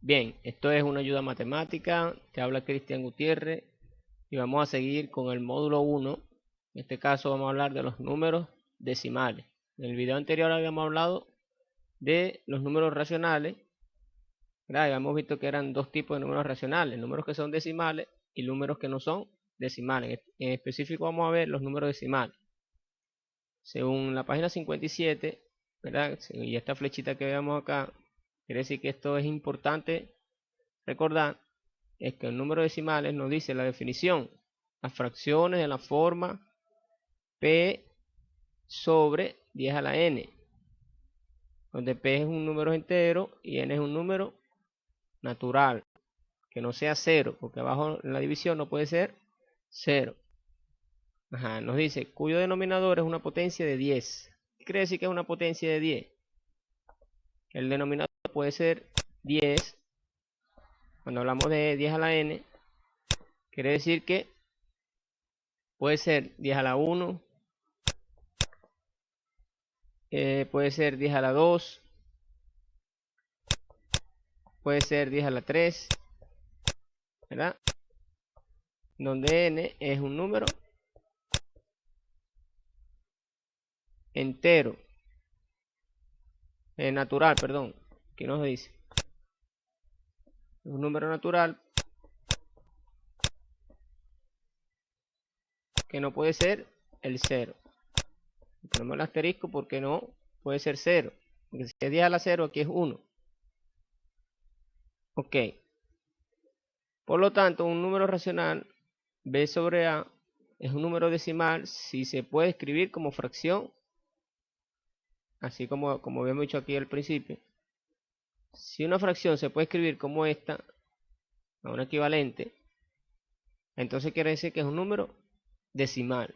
Bien, esto es una ayuda matemática, te habla Cristian Gutiérrez y vamos a seguir con el módulo 1. En este caso vamos a hablar de los números decimales. En el video anterior habíamos hablado de los números racionales, ¿verdad? Habíamos visto que eran dos tipos de números racionales, números que son decimales y números que no son decimales. En específico vamos a ver los números decimales. Según la página 57, ¿verdad? Y esta flechita que vemos acá, quiere decir que esto es importante recordar, es que el número decimales nos dice la definición, las fracciones de la forma p sobre 10 a la n, donde p es un número entero y n es un número natural, que no sea 0, porque abajo en la división no puede ser 0. Nos dice cuyo denominador es una potencia de 10. ¿Qué quiere decir que es una potencia de 10? El denominador puede ser 10. Cuando hablamos de 10 a la n, quiere decir que puede ser 10 a la 1, puede ser 10 a la 2, puede ser 10 a la 3, ¿verdad? Donde n es un número entero, natural, perdón, ¿qué nos dice? Un número natural que no puede ser el 0. Ponemos el asterisco porque no puede ser 0. Porque si es 10 a la 0, aquí es 1. Ok. Por lo tanto, un número racional b sobre a es un número decimal si se puede escribir como fracción, así como habíamos dicho aquí al principio. Si una fracción se puede escribir como esta, a un equivalente, entonces quiere decir que es un número decimal.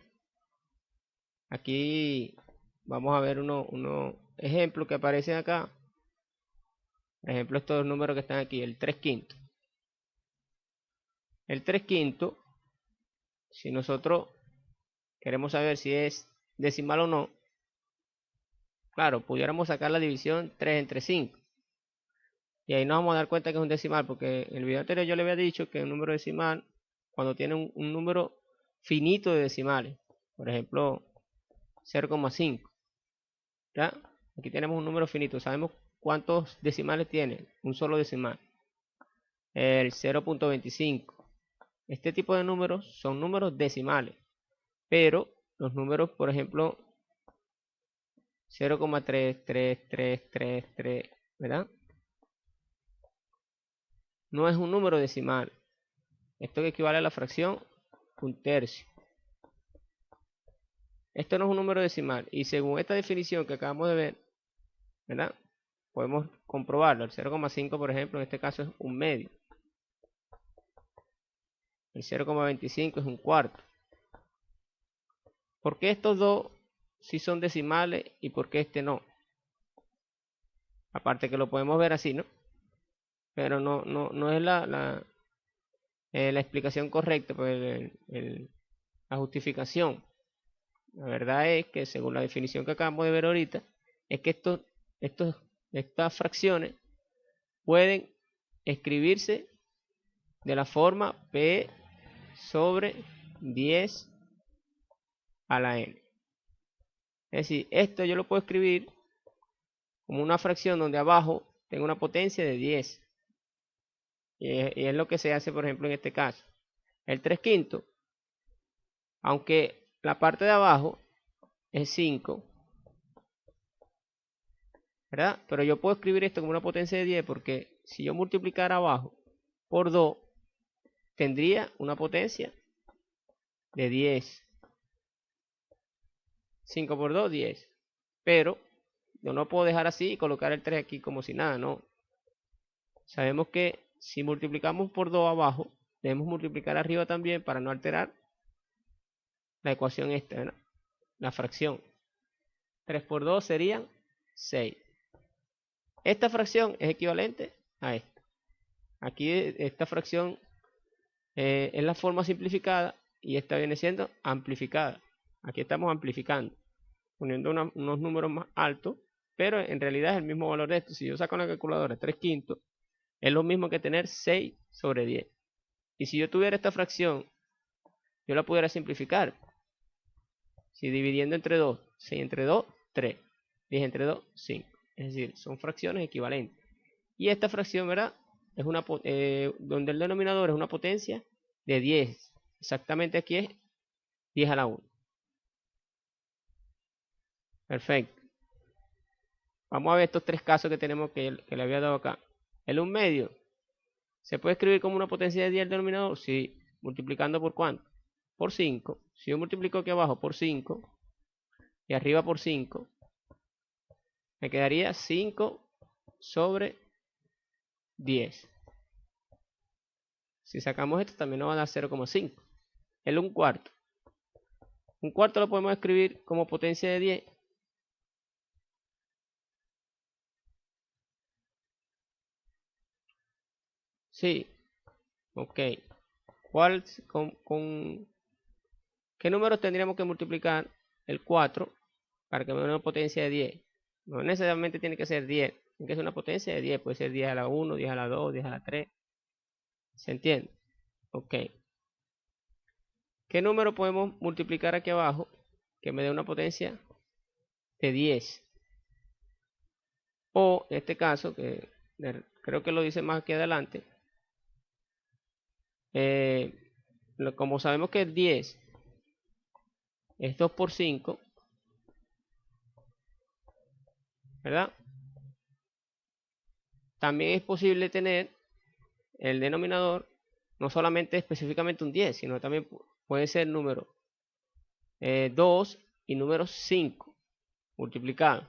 Aquí vamos a ver unos ejemplos que aparecen acá. Por ejemplo, estos números que están aquí, el 3 quintos. El 3 quintos, si nosotros queremos saber si es decimal o no, claro, pudiéramos sacar la división 3 entre 5. Y ahí nos vamos a dar cuenta que es un decimal, porque en el video anterior yo le había dicho que un número decimal, cuando tiene un número finito de decimales, por ejemplo, 0,5. ¿Ya? Aquí tenemos un número finito. Sabemos cuántos decimales tiene un solo decimal. El 0.25. Este tipo de números son números decimales. Pero los números, por ejemplo, 0,3333, ¿verdad? No es un número decimal. Esto equivale a la fracción 1/3. Esto no es un número decimal. Y según esta definición que acabamos de ver, ¿verdad? Podemos comprobarlo. El 0,5, por ejemplo, en este caso es un medio. El 0,25 es un cuarto. ¿Por qué estos dos sí son decimales y por qué este no? Aparte que lo podemos ver así, ¿no? Pero no es la explicación correcta, pues la justificación. La verdad es que según la definición que acabamos de ver ahorita, es que estas fracciones pueden escribirse de la forma p sobre 10 a la n. Es decir, esto yo lo puedo escribir como una fracción donde abajo tengo una potencia de 10. Y es lo que se hace, por ejemplo, en este caso. El 3 quintos, aunque la parte de abajo es 5, ¿verdad? Pero yo puedo escribir esto como una potencia de 10 porque si yo multiplicara abajo por 2, tendría una potencia de 10. 5 por 2, 10. Pero yo no puedo dejar así y colocar el 3 aquí como si nada, no. Sabemos que si multiplicamos por 2 abajo, debemos multiplicar arriba también para no alterar la ecuación esta, ¿verdad? La fracción. 3 por 2 serían 6. Esta fracción es equivalente a esta. Aquí esta fracción es la forma simplificada y esta viene siendo amplificada. Aquí estamos amplificando, poniendo unos números más altos, pero en realidad es el mismo valor de esto. Si yo saco una calculadora 3 quintos Es lo mismo que tener 6 sobre 10. Y si yo tuviera esta fracción, yo la pudiera simplificar. Si dividiendo entre 2, 6 entre 2, 3. 10 entre 2, 5. Es decir, son fracciones equivalentes. Y esta fracción, ¿verdad? Es una, donde el denominador es una potencia de 10. Exactamente aquí es 10 a la 1. Perfecto. Vamos a ver estos tres casos que tenemos que le había dado acá. El 1 medio. ¿Se puede escribir como una potencia de 10 el denominador? Sí. ¿Multiplicando por cuánto? Por 5. Si yo multiplico aquí abajo por 5 y arriba por 5, me quedaría 5 sobre 10. Si sacamos esto también nos va a dar 0,5. El 1 cuarto. Un cuarto lo podemos escribir como potencia de 10. Sí. Ok. ¿Qué números tendríamos que multiplicar el 4 para que me dé una potencia de 10? No necesariamente tiene que ser 10. Tiene que ser una potencia de 10. Puede ser 10 a la 1, 10 a la 2, 10 a la 3. ¿Se entiende? Ok. ¿Qué número podemos multiplicar aquí abajo que me dé una potencia de 10? O en este caso, que creo que lo dice más aquí adelante, como sabemos que el 10 es 2 por 5, ¿verdad? También es posible tener el denominador no solamente específicamente un 10, sino también puede ser número 2 y número 5 multiplicado.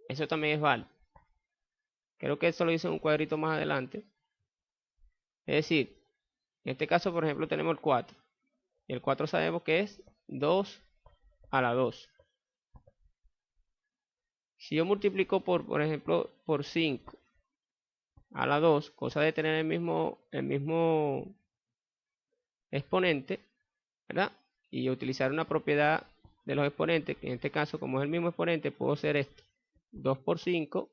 Eso también es válido. Creo que eso lo hice en un cuadrito más adelante. Es decir, en este caso, por ejemplo, tenemos el 4. Y el 4 sabemos que es 2 a la 2. Si yo multiplico por ejemplo, por 5 a la 2, cosa de tener el mismo exponente, ¿verdad? Y utilizar una propiedad de los exponentes, que en este caso, como es el mismo exponente, puedo hacer esto, 2 por 5,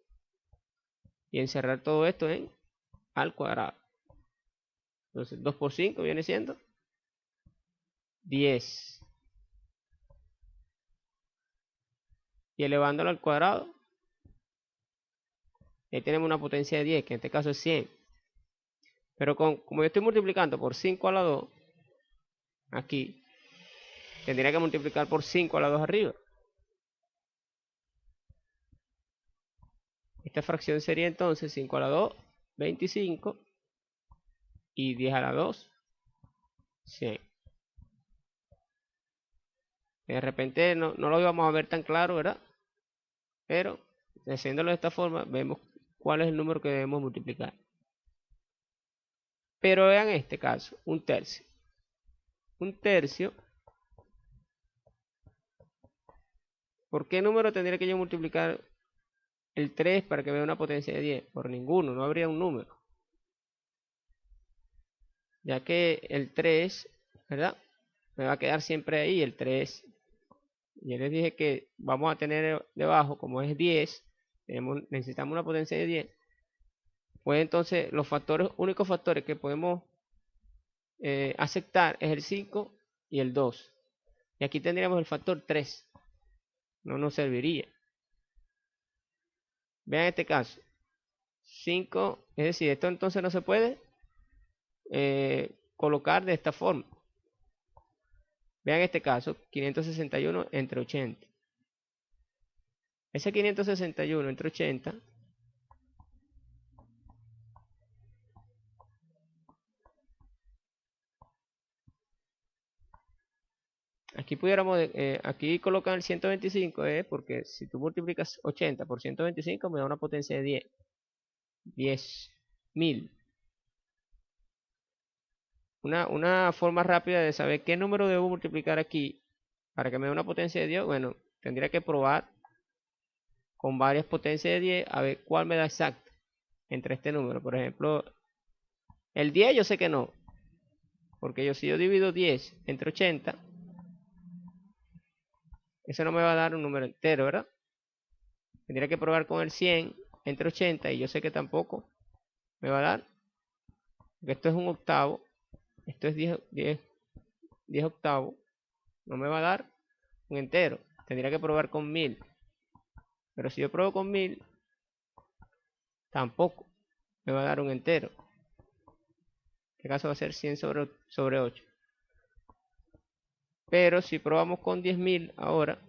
y encerrar todo esto en al cuadrado. Entonces, 2 por 5 viene siendo 10. Y elevándolo al cuadrado, ahí tenemos una potencia de 10, que en este caso es 100. Pero como yo estoy multiplicando por 5 a la 2, aquí, tendría que multiplicar por 5 a la 2 arriba. Esta fracción sería entonces 5 a la 2, 25. Y 10 a la 2, 100. De repente no lo íbamos a ver tan claro, ¿verdad? Pero haciéndolo de esta forma, vemos cuál es el número que debemos multiplicar. Pero vean este caso, un tercio. Un tercio. ¿Por qué número tendría que yo multiplicar el 3 para que me dé una potencia de 10? Por ninguno, no habría un número. Ya que el 3, ¿verdad? Me va a quedar siempre ahí el 3. Yo les dije que vamos a tener debajo, como es 10, necesitamos una potencia de 10. Pues entonces los únicos factores que podemos aceptar es el 5 y el 2. Y aquí tendríamos el factor 3. No nos serviría. Vean este caso. 5, es decir, esto entonces no se puede colocar de esta forma. Vean este caso, 561 entre 80. Ese 561 entre 80 aquí pudiéramos, aquí colocan el 125, porque si tú multiplicas 80 por 125 me da una potencia de 10. 10.000. Una forma rápida de saber qué número debo multiplicar aquí para que me dé una potencia de 10, bueno, tendría que probar con varias potencias de 10 a ver cuál me da exacto entre este número. Por ejemplo, el 10 yo sé que no, porque si yo divido 10 entre 80, eso no me va a dar un número entero, ¿verdad? Tendría que probar con el 100 entre 80 y yo sé que tampoco me va a dar, porque esto es un octavo, esto es 10 octavos, no me va a dar un entero. Tendría que probar con 1000. Pero si yo pruebo con 1000, tampoco me va a dar un entero. En este caso va a ser 100 sobre 8. Pero si probamos con 10.000 ahora,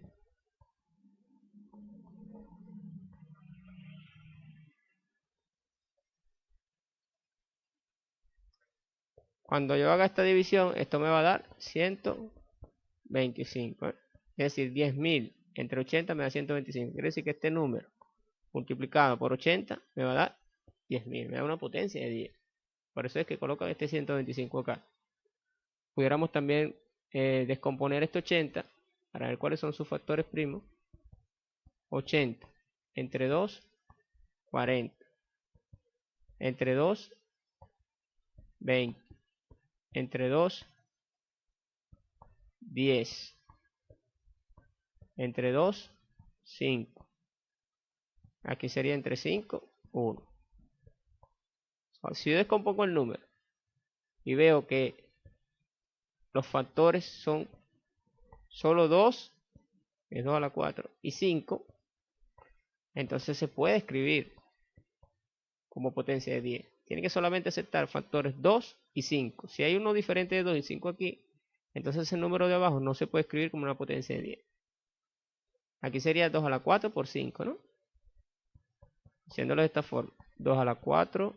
cuando yo haga esta división, esto me va a dar 125. Es decir, 10.000 entre 80 me da 125. Quiere decir que este número multiplicado por 80 me va a dar 10.000. Me da una potencia de 10. Por eso es que colocan este 125 acá. Pudiéramos también descomponer este 80 para ver cuáles son sus factores primos. 80 entre 2, 40. Entre 2, 20. Entre 2, 10. Entre 2, 5. Aquí sería entre 5, 1. Si yo descompongo el número y veo que los factores son solo 2, es 2 a la 4, y 5, entonces se puede escribir como potencia de 10. Tiene que solamente aceptar factores 2 y 5. Si hay uno diferente de 2 y 5 aquí, entonces el número de abajo no se puede escribir como una potencia de 10. Aquí sería 2 a la 4 por 5, ¿no? Haciéndolo de esta forma. 2 a la 4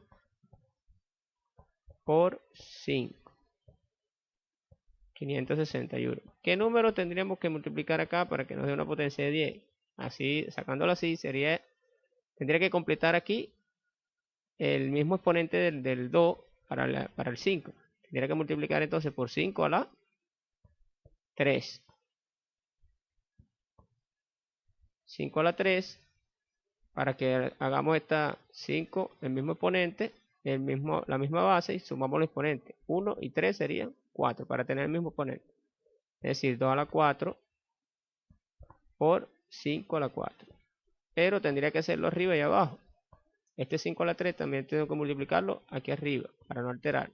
por 5. 561. ¿Qué número tendríamos que multiplicar acá para que nos dé una potencia de 10? Así, sacándolo así, tendría que completar aquí el mismo exponente del 2 para el 5. Tendría que multiplicar entonces por 5 a la 3. 5 a la 3, para que hagamos esta 5, el mismo exponente, la misma base, y sumamos los exponentes. 1 y 3 serían 4, para tener el mismo exponente. Es decir, 2 a la 4 por 5 a la 4. Pero tendría que hacerlo arriba y abajo. Este 5 a la 3 también tengo que multiplicarlo aquí arriba, para no alterar.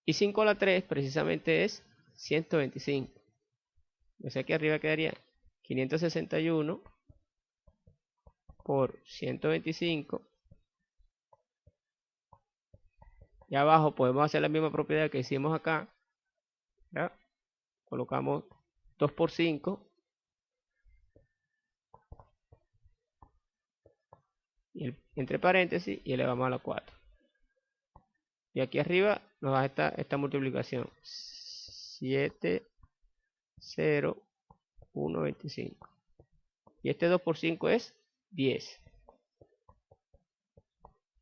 Y 5 a la 3 precisamente es 125. O sea que arriba quedaría 561 por 125. Y abajo podemos hacer la misma propiedad que hicimos acá. ¿Ya? Colocamos 2 por 5. Y entre paréntesis y elevamos a la 4. Y aquí arriba nos da esta multiplicación. 7, 0, 1, 25. Y este 2 por 5 es 10.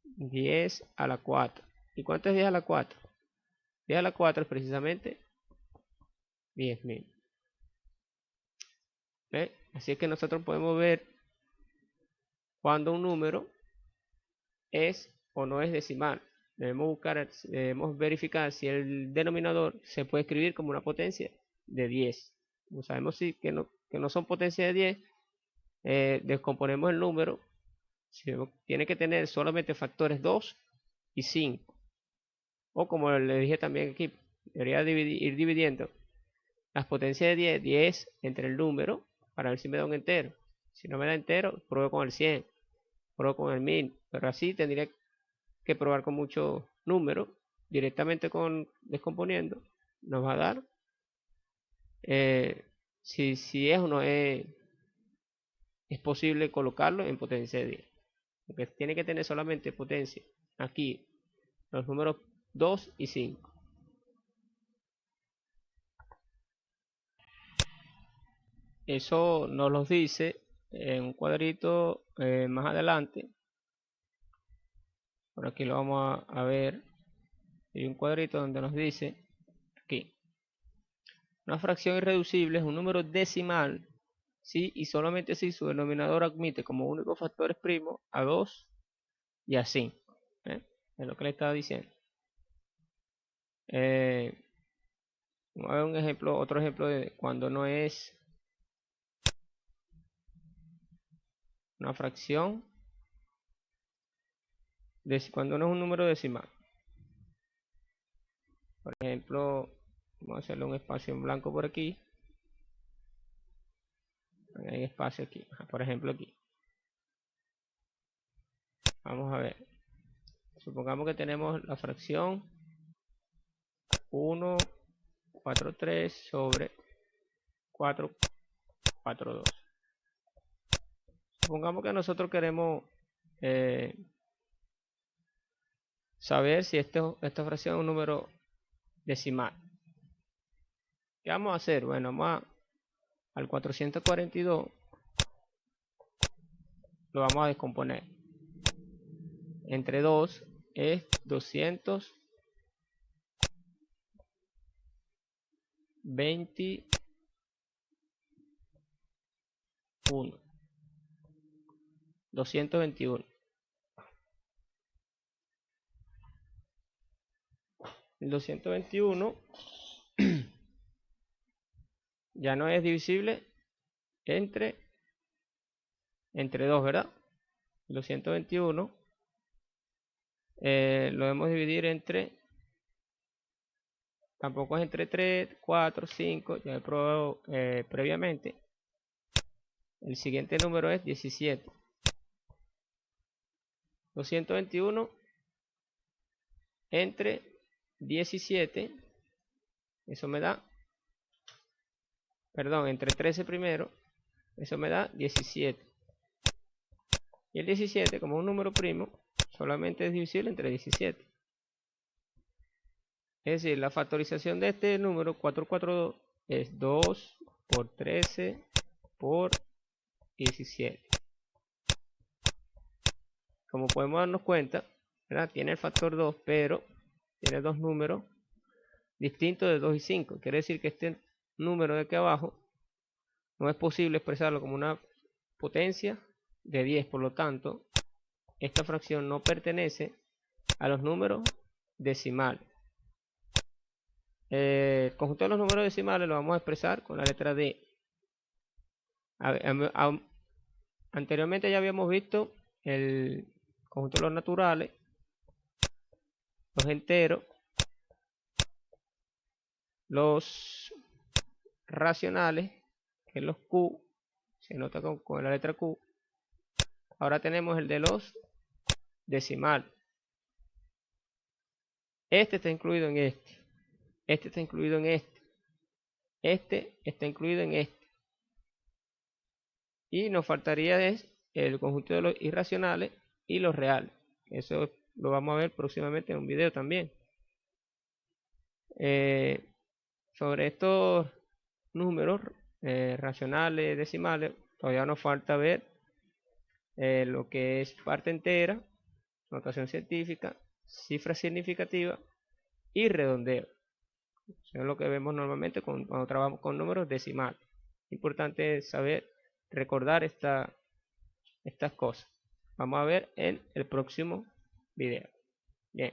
10 a la 4. ¿Y cuánto es 10 a la 4? 10 a la 4 es precisamente 10.000. Así es que nosotros podemos ver cuando un número es o no es decimal. Debemos verificar si el denominador se puede escribir como una potencia de 10. Como sabemos que no son potencias de 10, descomponemos el número. Tiene que tener solamente factores 2 y 5. O como le dije también aquí, debería ir dividiendo las potencias de 10 entre el número para ver si me da un entero. Si no me da entero, pruebo con el 100, pruebo con el 1000. Pero así tendría que probar con muchos números directamente descomponiendo. Nos va a dar si es o no es posible colocarlo en potencia de 10. Porque tiene que tener solamente potencia aquí los números 2 y 5. Eso nos lo dice en un cuadrito más adelante. Por aquí lo vamos a ver. Hay un cuadrito donde nos dice aquí: una fracción irreducible es un número decimal si y solamente si su denominador admite como únicos factores primos a 2 y a 5. Es lo que le estaba diciendo. Vamos a ver un ejemplo, otro ejemplo de cuando no es una fracción cuando no es un número decimal. Por ejemplo, vamos a hacerle un espacio en blanco por aquí. Hay espacio aquí, por ejemplo aquí. Vamos a ver. Supongamos que tenemos la fracción 1,43 sobre 4,42. Supongamos que nosotros queremos saber si esta fracción es un número decimal. ¿Qué vamos a hacer? Bueno, vamos al 442, lo vamos a descomponer. Entre 2 es 221. El 221 ya no es divisible entre 2, ¿verdad? El 221 lo debemos dividir entre, tampoco es entre 3, 4, 5, ya he probado previamente. El siguiente número es 17. 221 entre 17, eso me da, perdón, entre 13 primero, eso me da 17. Y el 17, como un número primo, solamente es divisible entre 17. Es decir, la factorización de este número 442 es 2 por 13 por 17. Como podemos darnos cuenta, ¿verdad? Tiene el factor 2, pero tiene dos números distintos de 2 y 5. Quiere decir que este número de aquí abajo no es posible expresarlo como una potencia de 10. Por lo tanto, esta fracción no pertenece a los números decimales. El conjunto de los números decimales lo vamos a expresar con la letra D. Anteriormente ya habíamos visto el conjunto de los naturales, los enteros, los racionales, que es los Q, se nota con la letra Q. Ahora tenemos el de los decimales. Este está incluido en este. Este está incluido en este. Este está incluido en este. Y nos faltaría es el conjunto de los irracionales y los reales. Eso lo vamos a ver próximamente en un video también. Sobre estos números racionales, decimales, todavía nos falta ver lo que es parte entera, notación científica, cifra significativa y redondeo. Eso es lo que vemos normalmente cuando trabajamos con números decimales. Importante saber recordar estas cosas. Vamos a ver en el próximo video. Bien.